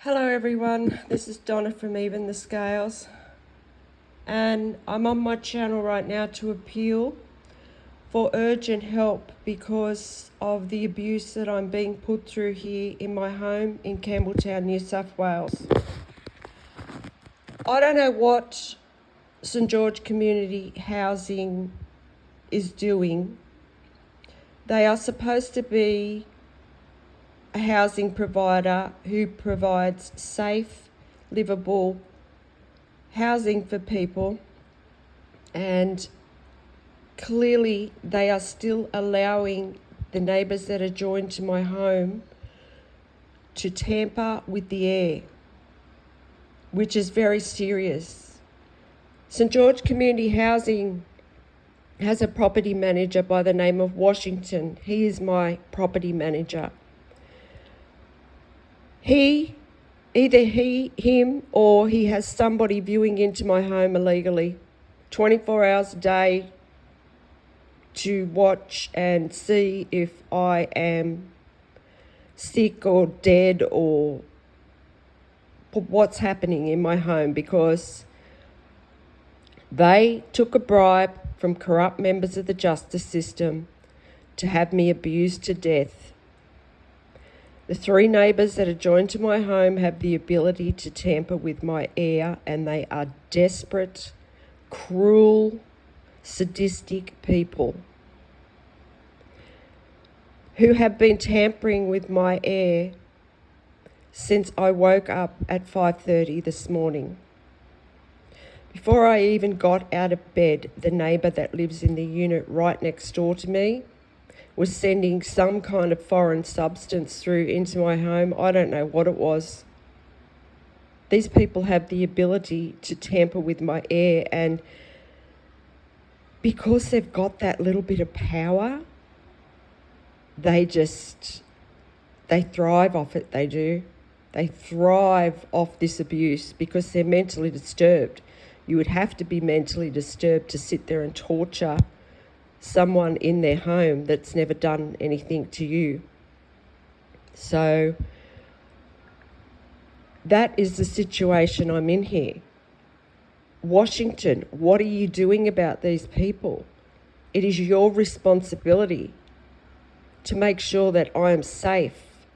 Hello everyone, this is Donna from Even the Scales, and I'm on my channel right now to appeal for urgent help because of the abuse that I'm being put through here in my home in Campbelltown, New South Wales. I don't know what St George Community Housing is doing. They are supposed to be a housing provider who provides safe, livable housing for people, and clearly they are still allowing the neighbours that are joined to my home to tamper with the air, which is very serious. St George Community Housing has a property manager by the name of Washington. He is my property manager. Either him or he has somebody viewing into my home illegally, 24 hours a day, to watch and see if I am sick or dead or what's happening in my home, because they took a bribe from corrupt members of the justice system to have me abused to death. The 3 neighbours that are joined to my home have the ability to tamper with my air, and they are desperate, cruel, sadistic people who have been tampering with my air since I woke up at 5:30 this morning. Before I even got out of bed, the neighbour that lives in the unit right next door to me was sending some kind of foreign substance through into my home. I don't know what it was. These people have the ability to tamper with my air, and because they've got that little bit of power, they thrive off it, they do. They thrive off this abuse because they're mentally disturbed. You would have to be mentally disturbed to sit there and torture someone in their home that's never done anything to you. So that is the situation I'm in here. Washington, what are you doing about these people? It is your responsibility to make sure that I am safe,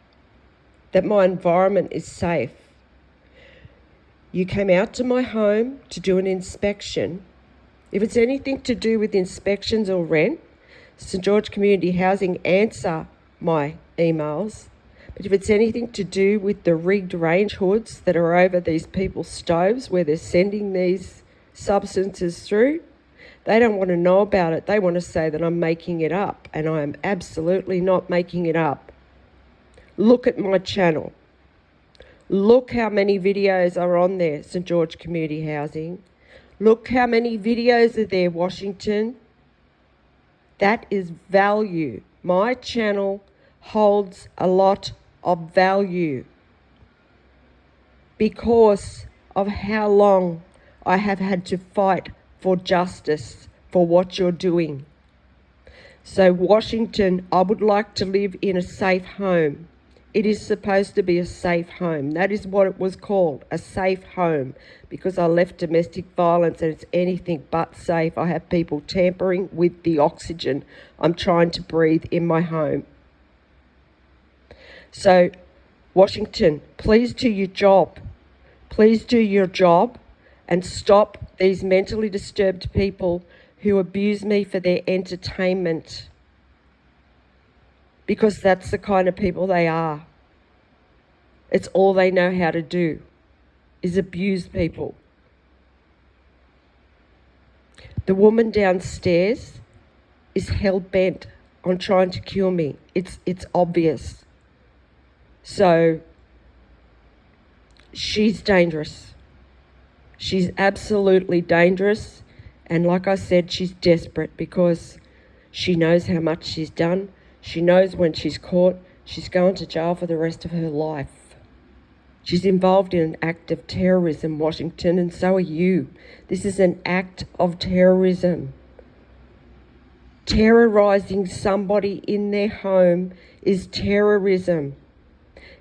that my environment is safe. You came out to my home to do an inspection. If it's anything to do with inspections or rent, St George Community Housing answer my emails. But if it's anything to do with the rigged range hoods that are over these people's stoves where they're sending these substances through, they don't want to know about it. They want to say that I'm making it up, and I am absolutely not making it up. Look at my channel. Look how many videos are on there, St George Community Housing. Look how many videos are there, Washington. That is value. My channel holds a lot of value because of how long I have had to fight for justice for what you're doing. So Washington, I would like to live in a safe home. It is supposed to be a safe home. That is what it was called, a safe home, because I left domestic violence and it's anything but safe. I have people tampering with the oxygen I'm trying to breathe in my home. So, Washington, please do your job. Please do your job and stop these mentally disturbed people who abuse me for their entertainment, because that's the kind of people they are. It's all they know how to do, is abuse people. The woman downstairs is hell-bent on trying to kill me. It's obvious. So she's dangerous. She's absolutely dangerous. And like I said, she's desperate because she knows how much she's done. She knows when she's caught, she's going to jail for the rest of her life. She's involved in an act of terrorism, Washington, and so are you. This is an act of terrorism. Terrorising somebody in their home is terrorism.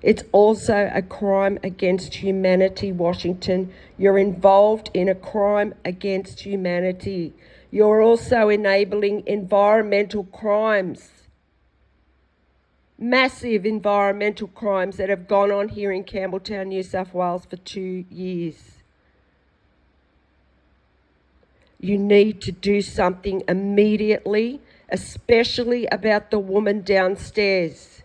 It's also a crime against humanity, Washington. You're involved in a crime against humanity. You're also enabling environmental crimes, massive environmental crimes that have gone on here in Campbelltown, New South Wales for 2 years. You need to do something immediately, especially about the woman downstairs.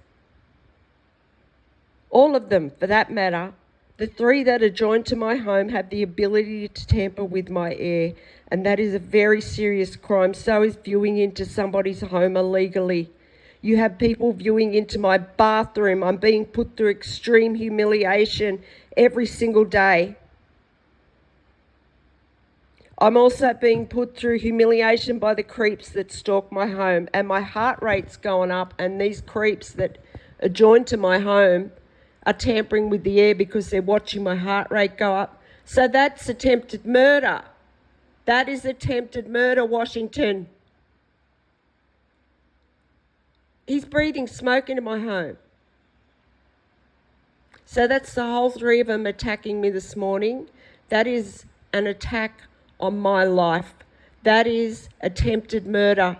All of them, for that matter. The 3 that are joined to my home have the ability to tamper with my air, and that is a very serious crime. So is viewing into somebody's home illegally. You have people viewing into my bathroom. I'm being put through extreme humiliation every single day. I'm also being put through humiliation by the creeps that stalk my home, and my heart rate's going up, and these creeps that are joined to my home are tampering with the air because they're watching my heart rate go up. So that's attempted murder. That is attempted murder, Washington. He's breathing smoke into my home. So that's the whole 3 of them attacking me this morning. That is an attack on my life. That is attempted murder.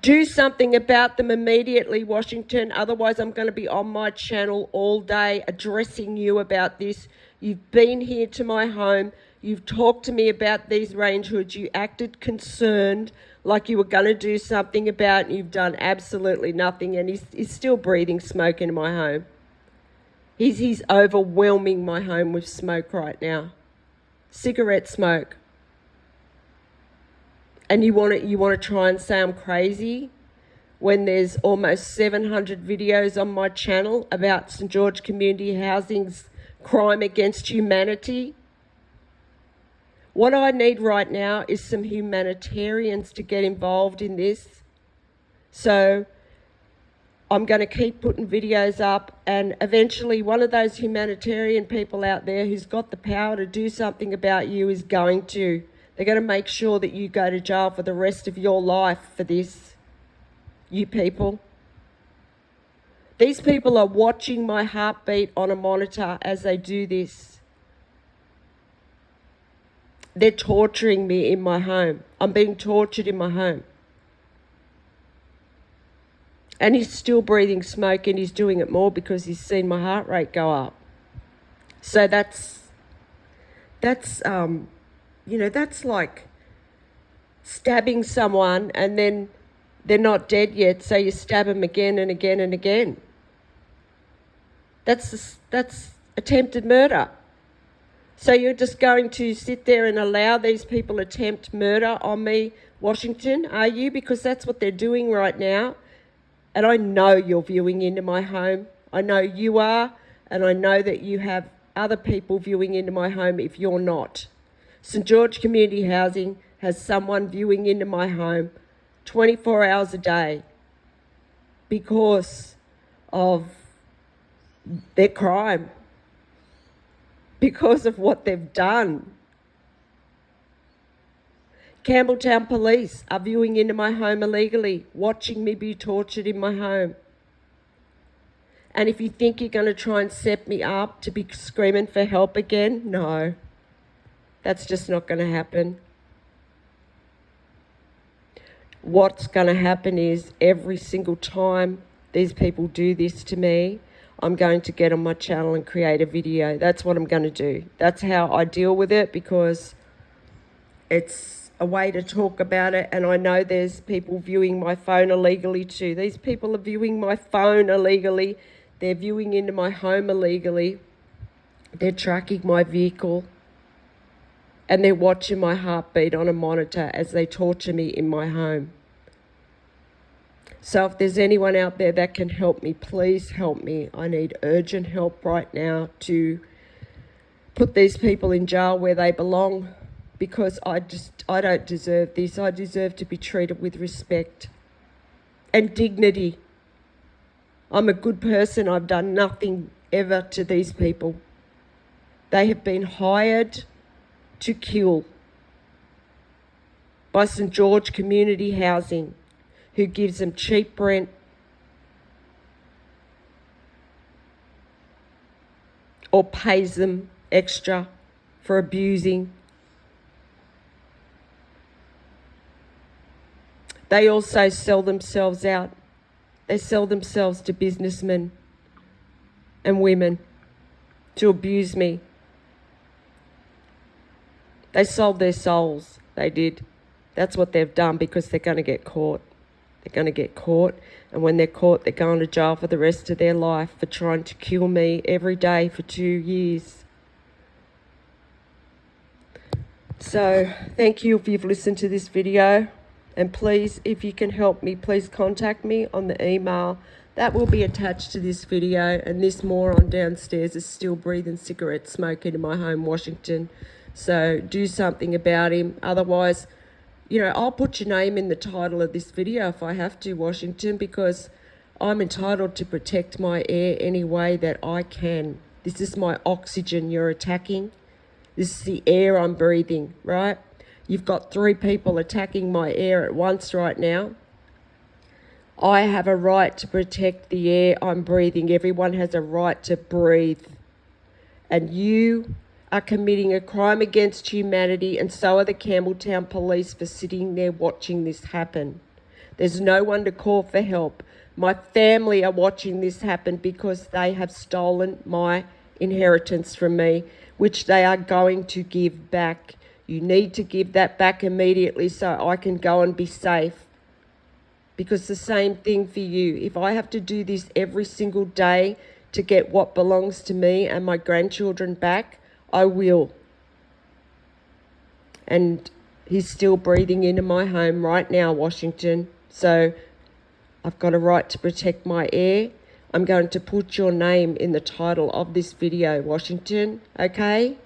Do something about them immediately, Washington. Otherwise, I'm going to be on my channel all day addressing you about this. You've been here to my home. You've talked to me about these range hoods. You acted concerned, like you were going to do something about it, and you've done absolutely nothing. And he's still breathing smoke into my home. He's overwhelming my home with smoke right now. Cigarette smoke. And you want to try and say I'm crazy when there's almost 700 videos on my channel about St George Community Housing's crime against humanity? What I need right now is some humanitarians to get involved in this. So I'm going to keep putting videos up, and eventually one of those humanitarian people out there who's got the power to do something about you is going to. They're going to make sure that you go to jail for the rest of your life for this, you people. These people are watching my heartbeat on a monitor as they do this. They're torturing me in my home. I'm being tortured in my home. And he's still breathing smoke, and he's doing it more because he's seen my heart rate go up. So that's like stabbing someone and then they're not dead yet, so you stab them again and again and again. That's attempted murder. So you're just going to sit there and allow these people attempt murder on me, Washington, are you? Because that's what they're doing right now. And I know you're viewing into my home. I know you are, and I know that you have other people viewing into my home if you're not. St George Community Housing has someone viewing into my home 24 hours a day because of their crime, because of what they've done. Campbelltown police are viewing into my home illegally, watching me be tortured in my home. And if you think you're going to try and set me up to be screaming for help again, no, that's just not going to happen. What's going to happen is every single time these people do this to me, I'm going to get on my channel and create a video. That's what I'm going to do. That's how I deal with it, because it's a way to talk about it, and I know there's people viewing my phone illegally too. These people are viewing my phone illegally. They're viewing into my home illegally. They're tracking my vehicle, and they're watching my heartbeat on a monitor as they torture me in my home. So if there's anyone out there that can help me, please help me. I need urgent help right now to put these people in jail where they belong, because I don't deserve this. I deserve to be treated with respect and dignity. I'm a good person. I've done nothing ever to these people. They have been hired to kill by St George Community Housing, who gives them cheap rent, or pays them extra for abusing. They also sell themselves out. They sell themselves to businessmen and women to abuse me. They sold their souls. They did. That's what they've done, because they're going to get caught. They're going to get caught. And when they're caught, they're going to jail for the rest of their life for trying to kill me every day for 2 years. So thank you if you've listened to this video. And please, if you can help me, please contact me on the email. That will be attached to this video. And this moron downstairs is still breathing cigarette smoke into my home, Washington. So do something about him. Otherwise, I'll put your name in the title of this video if I have to, Washington, because I'm entitled to protect my air any way that I can. This is my oxygen you're attacking. This is the air I'm breathing, right? You've got 3 people attacking my air at once right now. I have a right to protect the air I'm breathing. Everyone has a right to breathe. And you are committing a crime against humanity, and so are the Campbelltown police for sitting there watching this happen. There's no one to call for help. My family are watching this happen because they have stolen my inheritance from me, which they are going to give back. You need to give that back immediately so I can go and be safe. Because the same thing for you. If I have to do this every single day to get what belongs to me and my grandchildren back, I will. And he's still breathing into my home right now, Washington. So I've got a right to protect my air. I'm going to put your name in the title of this video, Washington, okay?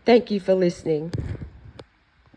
Thank you for listening.